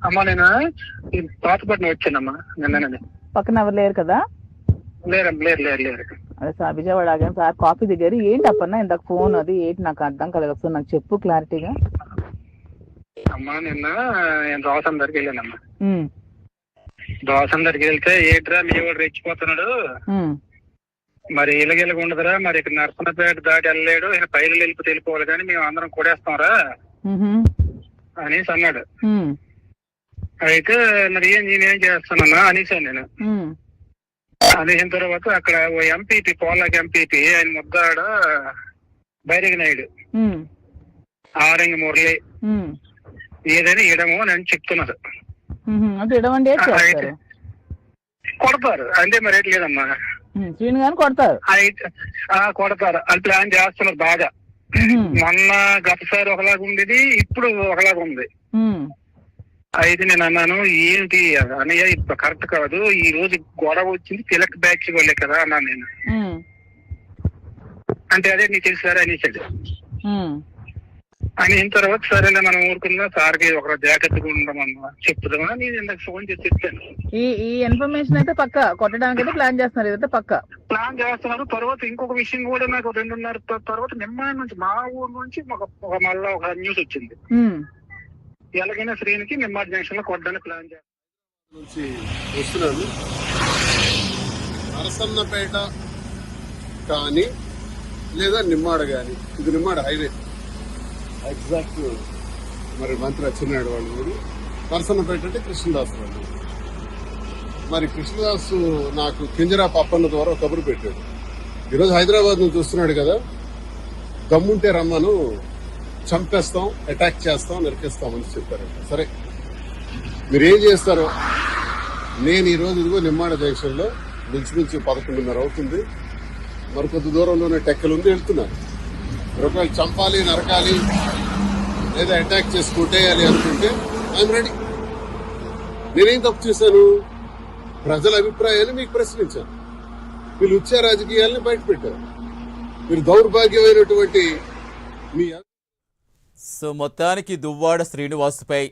అమ్మా నేను ఈ పాతపట్నం వచ్చానమ్మా నిన్ననే. పక్కన ఎవరు లేరు కదా? లేరు లేరు లేరు లేరు. అదే సార్ విజయవాడ ఆగాను సార్, కాఫీ దిగారు. ఏంటి అప్పన్నా ఇందాక ఫోన్ అది ఏంటి నాకు అర్థం కలదు, ఒకసారి నాకు చెప్పు క్లారిటీగా. అమ్మా నిన్న నేను దోసం దగ్గరికి వెళ్ళానమ్మా. దోసం దగ్గరికి వెళ్తే ఏట్రా మీ వాడు రెచ్చిపోతున్నాడు, మరి ఇలాగెలాగ ఉండదురా, మరి ఇక్కడ నరసన్నపేట దాటి వెళ్ళలేడు, ఈయన పైలు వెళ్ళిపోతే వెళ్ళిపోవాలి కానీ మేము అందరం కొడేస్తాంరా అనేసి అన్నాడు. అయితే మరి నేనేం చేస్తానన్నా అనేసాను నేను. అనేసిన తర్వాత అక్కడ ఓ ఎంపీపీ పోలాకి ఎంపీపీ ఆయన ముద్దాడ బైరగి నాయుడు ఆరంగి మురళి ఏదైనా ఇడము అని చెప్తున్నారు. కొడతారు అంటే మరి రేట్ లేదమ్మా, కొడతారు కొడతారు అని ప్లాన్ చేస్తున్నారు బాగా. మొన్న గతసారి ఒకలాగా ఉండేది, ఇప్పుడు ఒకలాగా ఉంది. అయితే నేను అన్నాను ఏంటి అన్నయ్య ఇప్పుడు కరెక్ట్ కాదు, ఈ రోజు గొడవ వచ్చింది తిలక్ బ్యాచ్ వాళ్ళే కదా అన్నాను నేను. అంటే అదే నీకు తెలుసు అనేసాడు. అయిన తర్వాత సరేలే మనం ఊరుకుందా, సార్కి ఒక జాగ్రత్తగా ఉండమన్నా చెప్తున్నా నేను ఇందాక ఫోన్ చేసి చెప్పాను. ఈ ఇన్ఫర్మేషన్ అయితే పక్క కొట్టడానికి అయితే ప్లాన్ చేస్తున్నారు, ఇదైతే పక్క ప్లాన్ చేస్తున్నారు. తర్వాత ఇంకొక విషయం కూడా నాకు 2:30 తర్వాత నిమ్మ నుంచి మా ఊరు నుంచి మళ్ళా ఒక న్యూస్ వచ్చింది. ఎలాగైనా శ్రీనికి నిమ్మాడ్ జంక్షన్ లో కొట్టడానికి ప్లాన్ చేస్తున్నాను. నరసన్నపేట కానీ లేదా నిమ్మాడ కానీ, ఇది నిమ్మాడ హైవే ఎగ్జాక్ట్. మరి మంత్రి వచ్చినాడు వాళ్ళు కూడా. నరసన్నపేట అంటే కృష్ణదాస్ వాళ్ళు. మరి కృష్ణదాసు నాకు కింజరా పప్పన్న ద్వారా కబురు పెట్టాడు, ఈరోజు హైదరాబాద్ నుంచి చూస్తున్నాడు కదా, దమ్ముంటే రమ్మను, చంపేస్తాం, అటాక్ చేస్తాం, నరికేస్తామని చెప్పారు. సరే మీరేం చేస్తారో. నేను ఈరోజు ఇదిగో నిమ్మాడ జంక్షన్ లో మించుమించు 11:30 అవుతుంది, మరికొద్ది దూరంలోనే టెక్కలు ఉంది, వెళ్తున్నాను. ఒకవేళ చంపాలి, నరకాలి లేదా అటాక్ చేసి కొట్టేయాలి అనుకుంటే ఐఎమ్ రెడీ. నేనేం తప్పు చేశాను? ప్రజల అభిప్రాయాన్ని మీకు ప్రశ్నించాను. వీళ్ళు ఉచ్చ రాజకీయాల్ని బయటపెట్టారు. మీరు దౌర్భాగ్యమైనటువంటి మీ సో మొత్తానికి దువ్వాడ శ్రీనివాస్పై